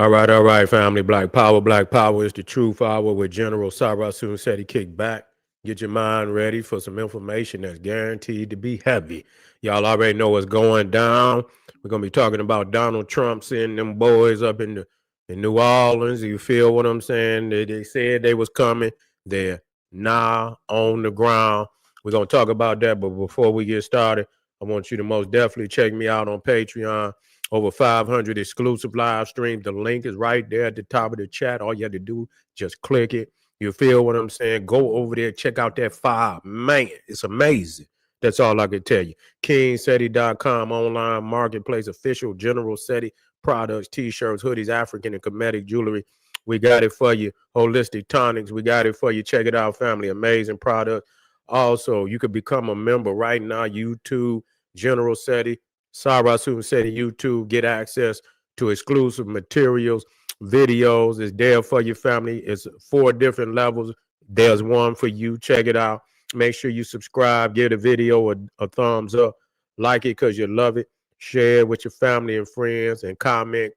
All right, family. Black Power is the truth hour with General Sarasun said he kicked back. Get your mind ready for some information that's guaranteed to be heavy. Y'all already know what's going down. We're gonna be talking about Donald Trump sending them boys up in New Orleans. You feel what I'm saying? They said they was coming. They're now on the ground. We're gonna talk about that. But before we get started, I want you to most definitely check me out on Patreon. Over 500 exclusive live streams. The link is right there at the top of the chat. All you have to do, just click it. You feel what I'm saying? Go over there, check out that file. Man, it's amazing. That's all I can tell you. KingSETI.com, online marketplace, official General SETI products, t-shirts, hoodies, African and Kemetic jewelry. We got it for you. Holistic tonics, we got it for you. Check it out, family. Amazing product. Also, you could become a member right now. YouTube, General SETI. Sarasun said YouTube, get access to exclusive materials, videos. It's there for your family. It's 4 different levels. There's one for you. Check it out. Make sure you subscribe, give the video a thumbs up, like it because you love it, share it with your family and friends, and comment.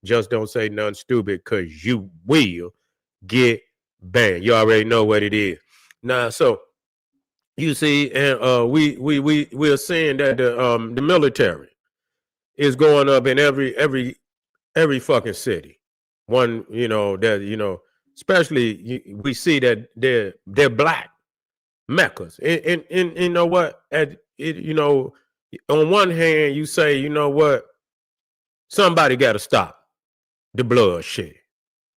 Just don't say nothing stupid because you will get banned. You already know what it is. Now, so you see, and we're seeing that the military is going up in every fucking city. One, especially we see that they're black meccas, and you know what? On one hand, you say, you know what, somebody got to stop the bloodshed.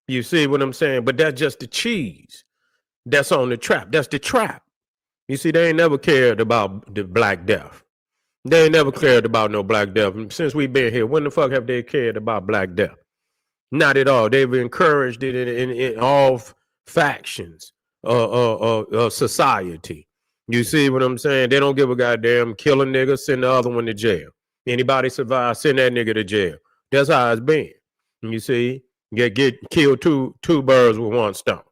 You see what I'm saying? But that's just the cheese that's on the trap. That's the trap. You see, they ain't never cared about the Black Death. They ain't never cared about no Black Death. Since we've been here, when the fuck have they cared about Black Death? Not at all. They've encouraged it in all factions of society. You see what I'm saying? They don't give a goddamn. Kill a nigga, send the other one to jail. Anybody survive, send that nigga to jail. That's how it's been. You see, get killed two birds with one stone.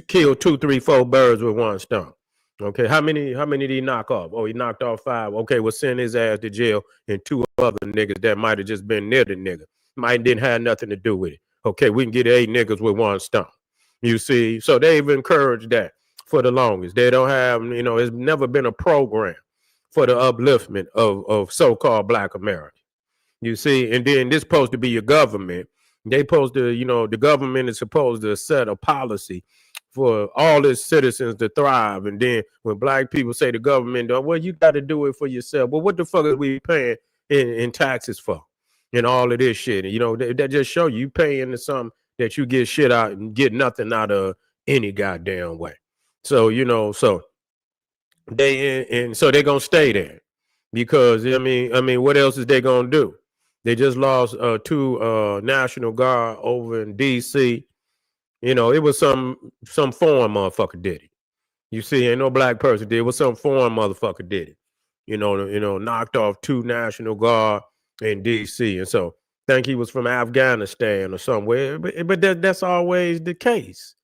Kill 2, 3, 4 birds with one stone. Okay, how many did he knock off? Oh, he knocked off 5. Okay, well, send his ass to jail and 2 other niggas that might have just been near the nigga. Might didn't have nothing to do with it. Okay, we can get 8 niggas with one stone. You see, so they've encouraged that for the longest. They don't have, it's never been a program for the upliftment of so-called Black America. You see, and then this supposed to be your government. They supposed to, the government is supposed to set a policy for all its citizens to thrive. And then when Black people say the government, well, you got to do it for yourself. Well, what the fuck are we paying in taxes for? And all of this shit. And, that just show you paying into something that you get shit out and get nothing out of any goddamn way. So, so so they're gonna stay there because what else is they gonna do? They just lost 2 National Guard over in DC. It was some foreign motherfucker did it. You see, ain't no black person did it. It was some foreign motherfucker did it. Knocked off 2 National Guard in DC. And so think he was from Afghanistan or somewhere. But that's always the case.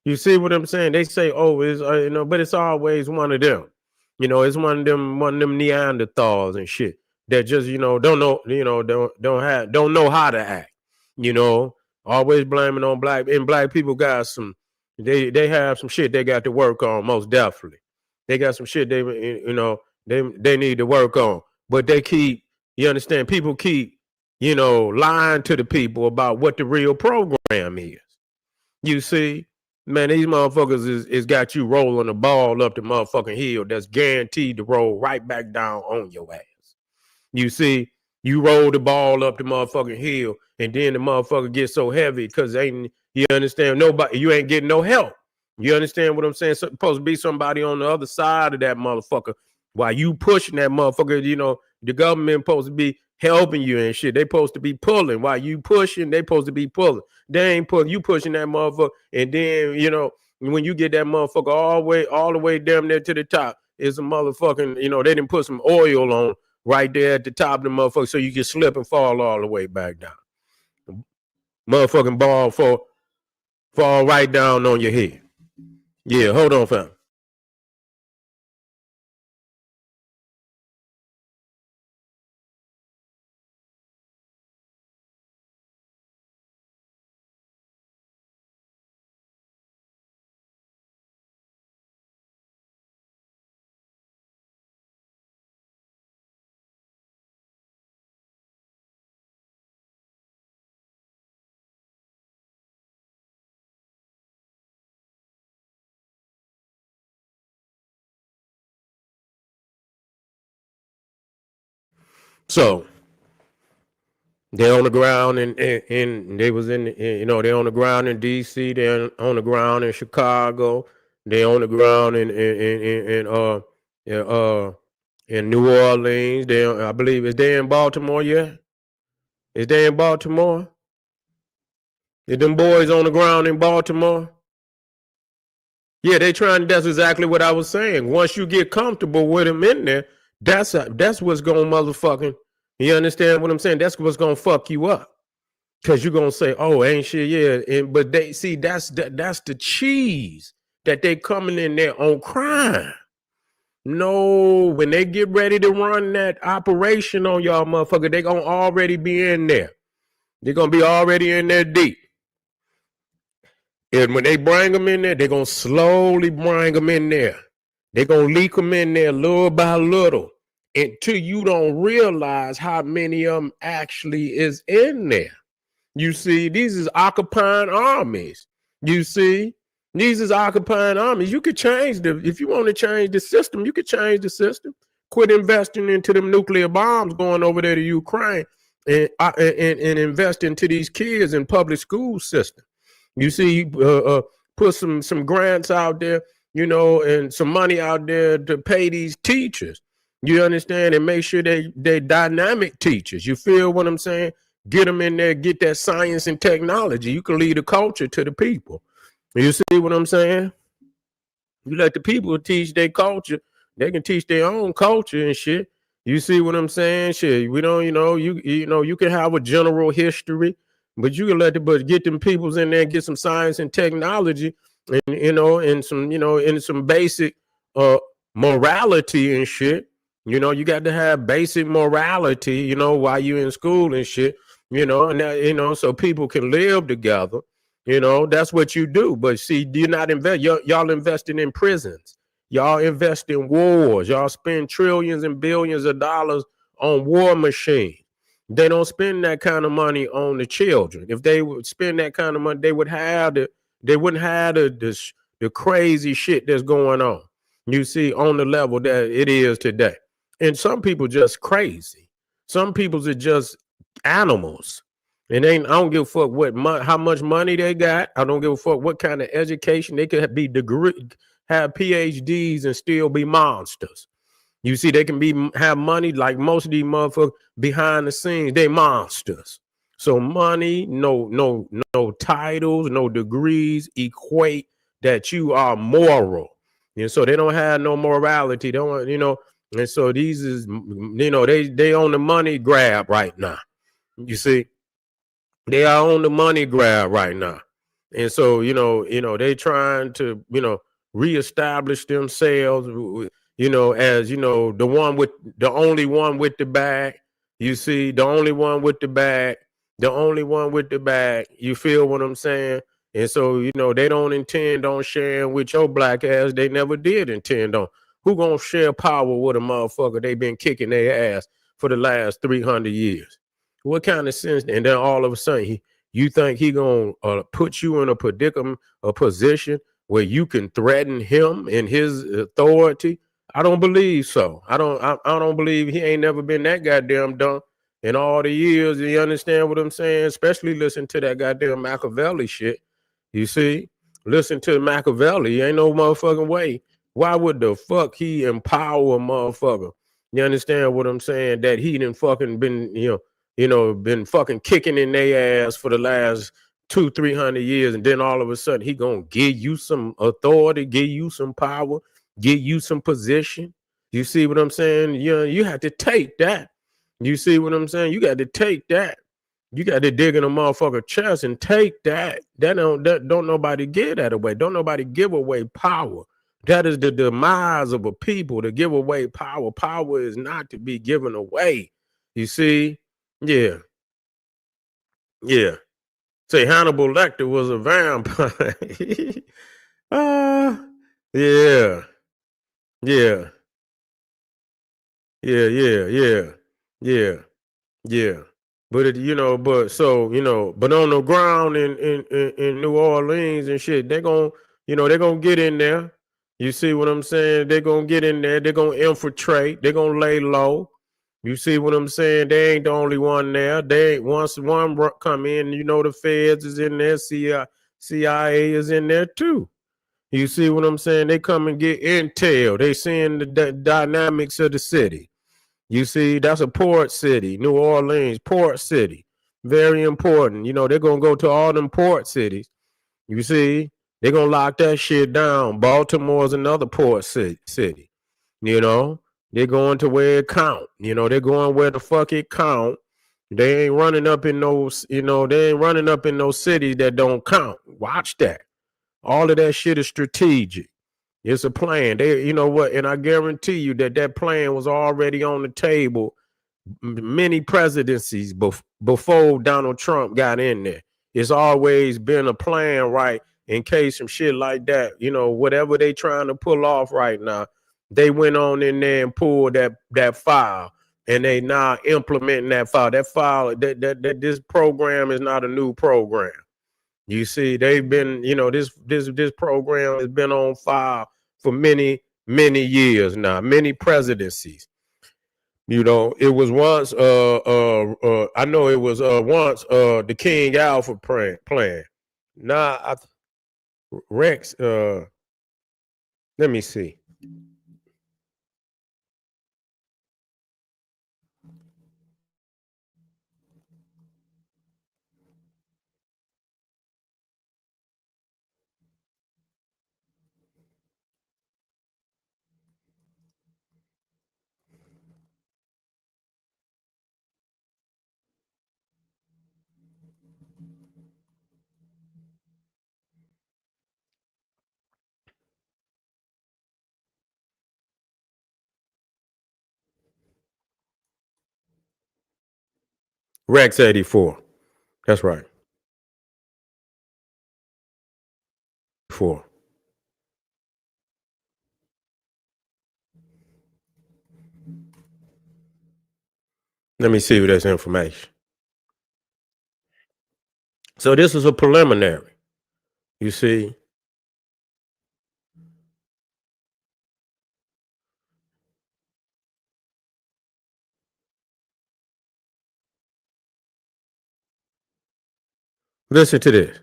You see what I'm saying? They say, oh, it's but it's always one of them. It's one of them Neanderthals and shit that just, don't know, don't know how to act. Always blaming on black, and black people got some, they have some shit they got to work on, most definitely. They got some shit they need to work on. But they keep, you understand, people keep, lying to the people about what the real program is. You see, man, these motherfuckers is got you rolling the ball up the motherfucking hill that's guaranteed to roll right back down on your ass. You see, you roll the ball up the motherfucking hill, and then the motherfucker gets so heavy because you understand, nobody, you ain't getting no help. You understand what I'm saying? So, supposed to be somebody on the other side of that motherfucker while you pushing that motherfucker. The government supposed to be helping you and shit. They supposed to be pulling while you pushing. They supposed to be pulling. They ain't pulling. You pushing that motherfucker, and then when you get that motherfucker all the way down there to the top, it's a motherfucking. They didn't put some oil on right there at the top of the motherfucker so you can slip and fall all the way back down. Motherfucking ball fall right down on your head. Yeah, hold on, fam. So they're on the ground and they was in, they're on the ground in DC, they're on the ground in Chicago, they're on the ground in New Orleans. I believe, is they in Baltimore yet? Is they in Baltimore? Is them boys on the ground in Baltimore? Yeah, they trying. That's exactly what I was saying. Once you get comfortable with them in there, that's what's gonna motherfucking. You understand what I'm saying? That's what's gonna fuck you up. Cause you're gonna say, "Oh, ain't shit, yeah." But they see that's the cheese that they coming in there on crime. No, when they get ready to run that operation on y'all, motherfucker, they gonna already be in there. They're gonna be already in there deep. And when they bring them in there, they're gonna slowly bring them in there. They're gonna leak them in there little by little until you don't realize how many of them actually is in there. You see, these is occupying armies. You see, these is occupying armies. You could change if you want to change the system, you could change the system. Quit investing into them nuclear bombs going over there to Ukraine and invest into these kids in public school system. You see, put some grants out there, and some money out there to pay these teachers. You understand? And make sure they dynamic teachers. You feel what I'm saying? Get them in there, get that science and technology. You can lead the culture to the people. You see what I'm saying? You let the people teach their culture. They can teach their own culture and shit. You see what I'm saying? Shit, we don't, you can have a general history, but you can get them peoples in there, get some science and technology, and some basic morality and shit. You got to have basic morality, while you're in school and shit. And that, so people can live together. That's what you do. But see, you're not y'all investing in prisons. Y'all invest in wars. Y'all spend trillions and billions of dollars on war machines. They don't spend that kind of money on the children. If they would spend that kind of money, they wouldn't have the crazy shit that's going on. You see, on the level that it is today. And some people just crazy. Some people are just animals. I don't give a fuck how much money they got. I don't give a fuck what kind of education. They could have PhDs and still be monsters. You see, they can have money like most of these motherfuckers behind the scenes. They monsters. So money, no titles, no degrees equate that you are moral. And so they don't have no morality. They don't, and so these is, they on the money grab right now. You see, they are on the money grab right now. And so, they trying to, reestablish themselves, as, the only one with the bag. You see, the only one with the bag, you feel what I'm saying? And so, they don't intend on sharing with your black ass. They never did intend on. Who gonna share power with a motherfucker they been kicking their ass for the last 300 years? What kind of sense? And then all of a sudden, you think he gonna put you in a predicament, a position where you can threaten him and his authority? I don't believe so. I don't believe he ain't never been that goddamn dumb in all the years. You understand what I'm saying? Especially listen to that goddamn Machiavelli shit. You see, listen to Machiavelli. Ain't no motherfucking way. Why would the fuck he empower a motherfucker? You understand what I'm saying? That he done fucking been, been fucking kicking in their ass for the last 200-300 years, and then all of a sudden he gonna give you some authority, give you some power, give you some position. You see what I'm saying? You have to take that. You see what I'm saying? You got to take that. You got to dig in a motherfucker chest and take that. Don't nobody give that away. Don't nobody give away power. That is the demise of a people, to give away power. Power is not to be given away. You see? Yeah. Yeah. Say Hannibal Lecter was a vampire. Yeah. Yeah. Yeah. But but on the ground in New Orleans and shit, they're gonna get in there. You see what I'm saying? They're gonna get in there, they're gonna infiltrate, they're gonna lay low. You see what I'm saying? They ain't the only one there. They ain't, once one come in, you know, the feds is in there, CIA is in there too. You see what I'm saying? They come and get intel. They seeing the dynamics of the city. You see, that's a port city, New Orleans, port city. Very important. You know, they're going to go to all them port cities. You see, they're going to lock that shit down. Baltimore's another port city. You know, they're going to where it count. You know, they're going where the fuck it count. They ain't running up in those, you know, they ain't running up in those cities that don't count. Watch that. All of that shit is strategic. It's a plan. They, you know what? And I guarantee you that that plan was already on the table many presidencies before Donald Trump got in there. It's always been a plan, right? In case some shit like that, you know, whatever they trying to pull off right now, they went on in there and pulled that file, and they now implementing that file. That file, that this program is not a new program. You see, they've been, you know, this program has been on file for many years now, many presidencies. You know, it was once I know it was once the King Alpha plan. Now Rex, let me see. Rex 84. That's right. 4. Let me see this information. So this is a preliminary. You see. Listen to this.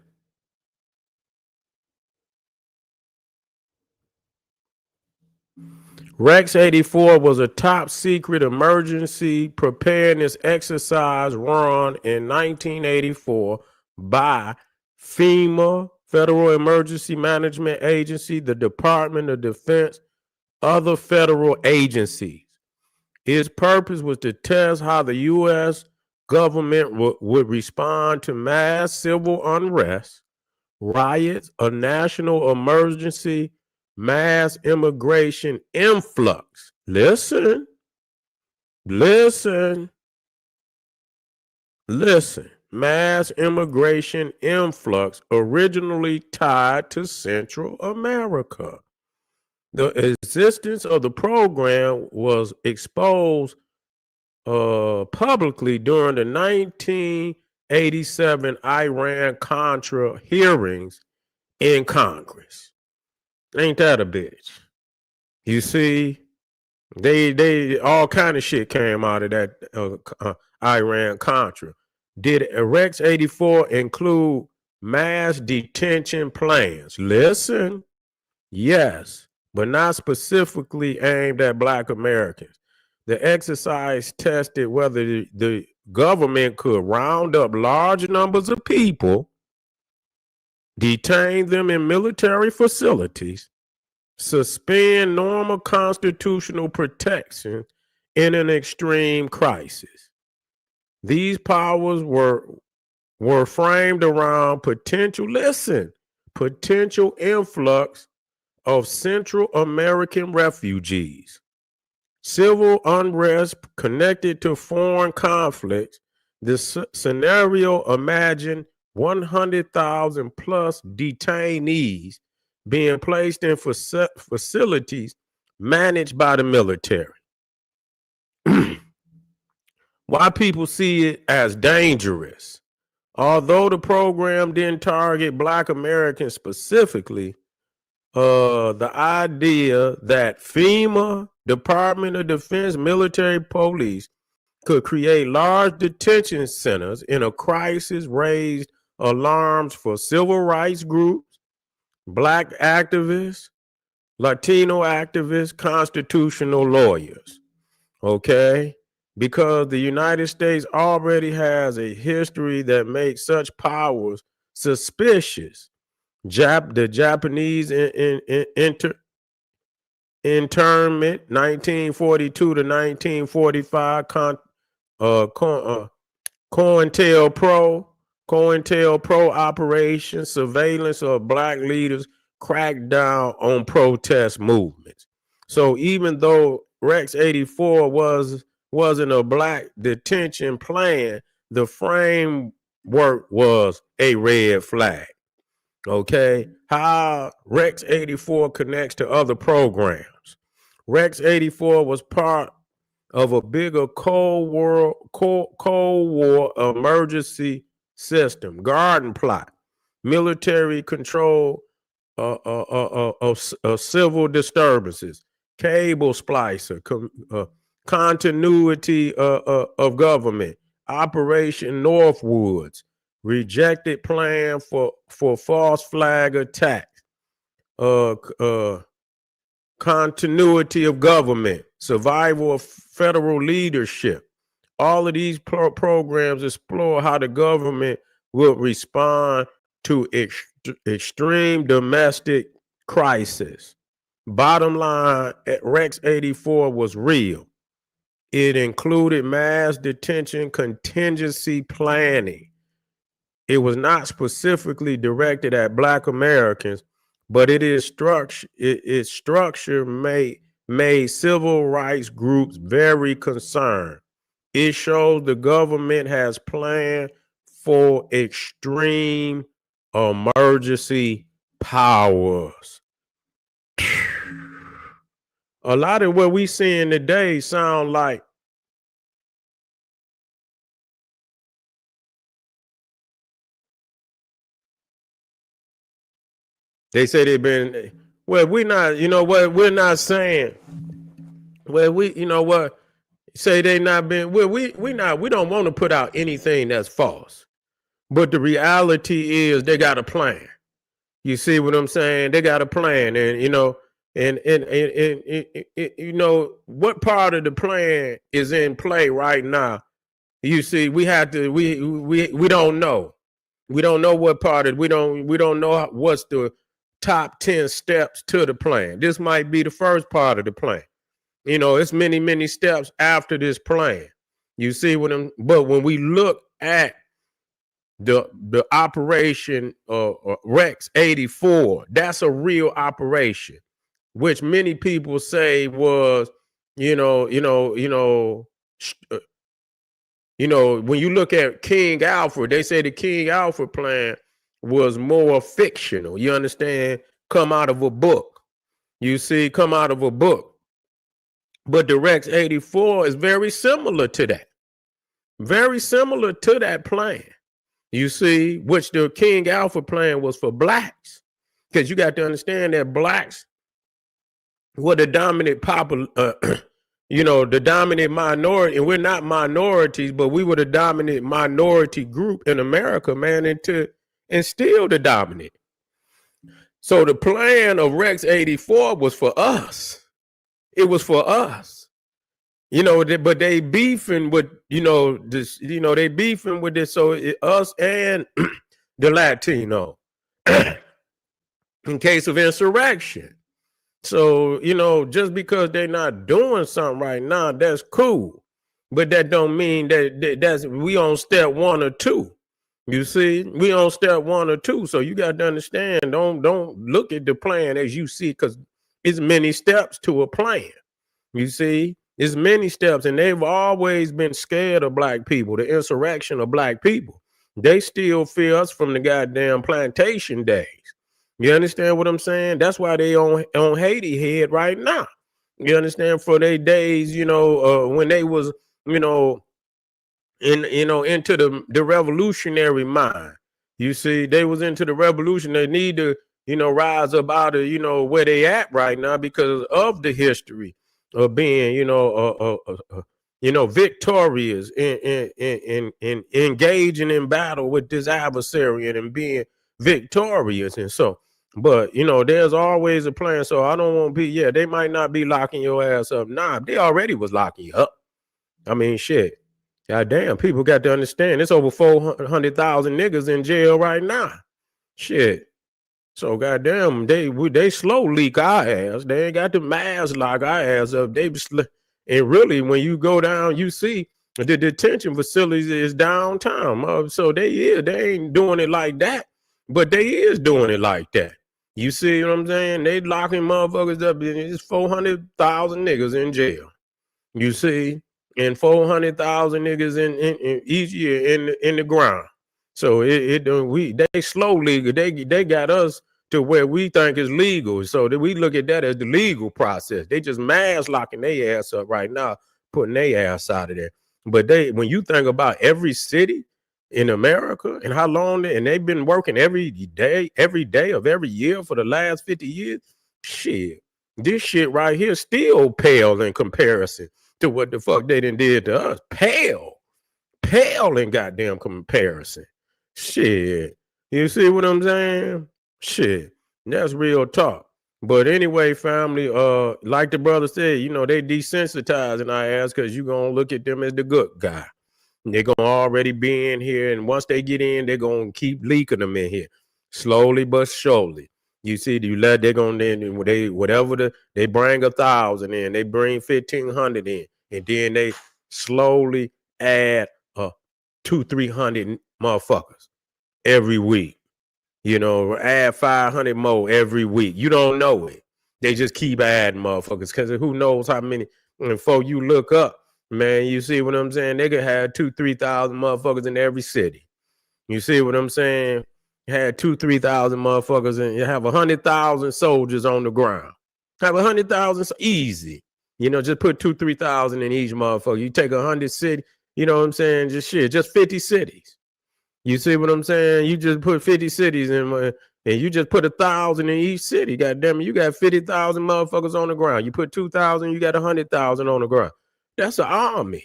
Rex 84 was a top secret emergency preparedness exercise run in 1984 by FEMA, Federal Emergency Management Agency, the Department of Defense, other federal agencies. Its purpose was to test how the U.S. government would respond to mass civil unrest, riots, a national emergency, mass immigration influx. Listen. Mass immigration influx originally tied to Central America. The existence of the program was exposed publicly during the 1987 Iran-Contra hearings in Congress. Ain't that a bitch? You see, they all kind of shit came out of that Iran-Contra. Did Rex 84 include mass detention plans? Listen, yes, but not specifically aimed at Black Americans. The exercise tested whether the government could round up large numbers of people, detain them in military facilities, suspend normal constitutional protection in an extreme crisis. These powers were framed around potential influx of Central American refugees, civil unrest connected to foreign conflicts. This scenario imagined 100,000 plus detainees being placed in facilities managed by the military. Why people see it as dangerous. Although the program didn't target Black Americans specifically, the idea that FEMA, Department of Defense, military police could create large detention centers in a crisis, raised alarms for civil rights groups, black activists, Latino activists, constitutional lawyers. Okay? Because the United States already has a history that makes such powers suspicious. The Japanese internment, 1942 to 1945, COINTELPRO operation, surveillance of black leaders, cracked down on protest movements. So even though Rex 84 wasn't a black detention plan, the framework was a red flag. Okay, how Rex 84 connects to other programs. Rex 84 was part of a bigger Cold War emergency system, garden plot, military control of civil disturbances, cable splicer, continuity of government, Operation Northwoods, rejected plan for false flag attacks, continuity of government, survival of federal leadership. All of these programs explore how the government will respond to extreme domestic crisis. Bottom line, Rex 84 was real. It included mass detention contingency planning. It was not specifically directed at Black Americans, but its structure made civil rights groups very concerned. It shows the government has planned for extreme emergency powers. A lot of what we seeing today sound like they say they've been, well, we're not, you know what, we're not saying, well, we, you know what, say they not been, well, we don't want to put out anything that's false. But the reality is they got a plan. You see what I'm saying? They got a plan. And, you know, and you know, what part of the plan is in play right now? You see, we have to, we don't know. We don't know what part of, we don't know what's the top 10 steps to the plan. This might be the first part of the plan. You know, it's many steps after this plan. You see what I'm, but when we look at the operation Rex 84, that's a real operation, which many people say was, when you look at King Alfred, they say the King Alfred plan was more fictional. You understand? Come out of a book. You see, come out of a book. But the Rex 84 is very similar to that. Very similar to that plan. You see, which the King Alfred plan was for blacks. Because you got to understand that blacks were the dominant the dominant minority, and we're not minorities, but we were the dominant minority group in America, man, and still the dominant. So the plan of Rex 84 was for us. It was for us. But they beefing with, they beefing with this. So us and the Latino in case of insurrection. So, just because they're not doing something right now, that's cool. But that don't mean that's we on step 1 or 2. You see, we on step 1 or 2. So you got to understand, don't look at the plan as you see, because it's many steps to a plan. You see, it's many steps, and they've always been scared of black people, the insurrection of black people. They still fear us from the goddamn plantation days. You understand what I'm saying? That's why they on Haiti head right now. You understand? For their days, when they was, into the revolutionary mind. You see, they was into the revolution. They need to, rise up out of, where they at right now because of the history of being, victorious in engaging in battle with this adversary and being victorious. And so, but there's always a plan. So I don't want to be, they might not be locking your ass up. Nah, they already was locking you up. I mean, shit. God damn, people got to understand. It's over 400,000 niggas in jail right now. Shit. So goddamn, they slow leak our ass. They ain't got the mass lock our ass up. And really, when you go down, you see the detention facilities is downtown. So they ain't doing it like that, but they is doing it like that. You see what I'm saying? They locking motherfuckers up. It's 400,000 niggas in jail. You see, and 400,000 niggas in each year in the ground. So they slowly they got us to where we think is legal. So that we look at that as the legal process. They just mass locking their ass up right now, putting their ass out of there. But when you think about every city in America and how long they've been working every day of every year for the last 50 years, shit, this shit right here still pale in comparison to what the fuck they done did to us. Pale in goddamn comparison. Shit. You see what I'm saying? Shit. That's real talk. But anyway, family, like the brother said, they desensitizing our ass because you're going to look at them as the good guy. They're going to already be in here. And once they get in, they're going to keep leaking them in here. Slowly but surely. You see, they're going to, they bring 1,000 in, they bring 1,500 in, and then they slowly add 200-300 motherfuckers every week. Add 500 more every week. You don't know it. They just keep adding motherfuckers because who knows how many. And before you look up, man, you see what I'm saying? They could have 2,000-3,000 motherfuckers in every city. You see what I'm saying? Had 2,000-3,000 motherfuckers, and you have 100,000 soldiers on the ground. Have 100,000 easy. Just put 2,000-3,000 in each motherfucker. You take 100 cities. You know what I'm saying? Just 50 cities. You see what I'm saying? You just put 50 cities in, and you just put 1,000 in each city. God damn it, you got 50,000 motherfuckers on the ground. You put 2,000, you got 100,000 on the ground. That's an army.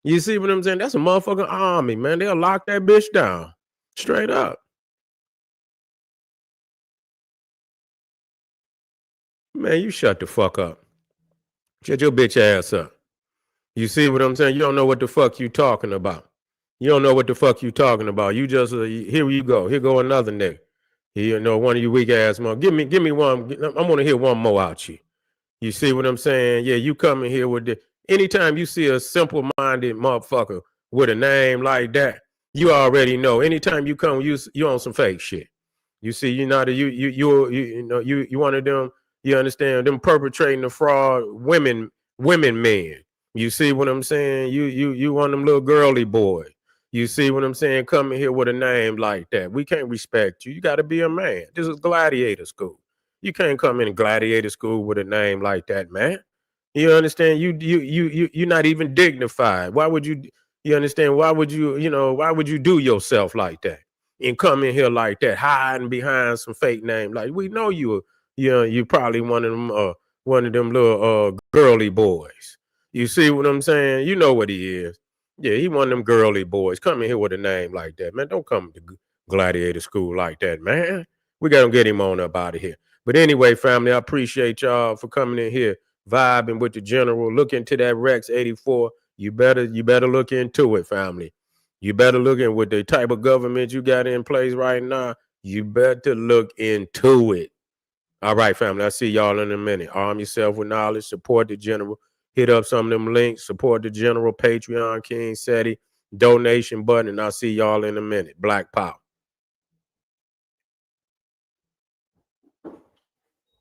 You see what I'm saying? That's a motherfucking army, man. They'll lock that bitch down. Straight up. Man, you shut the fuck up. Shut your bitch ass up. You see what I'm saying? You don't know what the fuck you talking about. You don't know what the fuck you talking about. You just, here you go. Here go another nigga. One of you weak ass motherfuckers. Give me one. I'm going to hear one more out you. You see what I'm saying? Yeah, you come in here with anytime you see a simple-minded motherfucker with a name like that, you already know. Anytime you come, you on some fake shit. You see, you one of them. You understand them perpetrating the fraud, women men. You see what I'm saying? You one of them little girly boys. You see what I'm saying? Coming here with a name like that, we can't respect you. You got to be a man. This is gladiator school. You can't come in gladiator school with a name like that, man. You understand? You're not even dignified. Why would you? You understand? Why would you? Why would you do yourself like that and come in here like that, hiding behind some fake name? Like we know you. You probably one of them little girly boys. You see what I'm saying? You know what he is. Yeah, he one of them girly boys. Come in here with a name like that, man. Don't come to gladiator school like that, man. We got to get him on up out of here. But anyway, family, I appreciate y'all for coming in here, vibing with the general. Look into that Rex 84. You better look into it, family. You better look in with the type of government you got in place right now. You better look into it. All right, family. I'll see y'all in a minute. Arm yourself with knowledge. Support the general. Hit up some of them links. Support the general. Patreon, King SETI, donation button. And I'll see y'all in a minute. Black Power.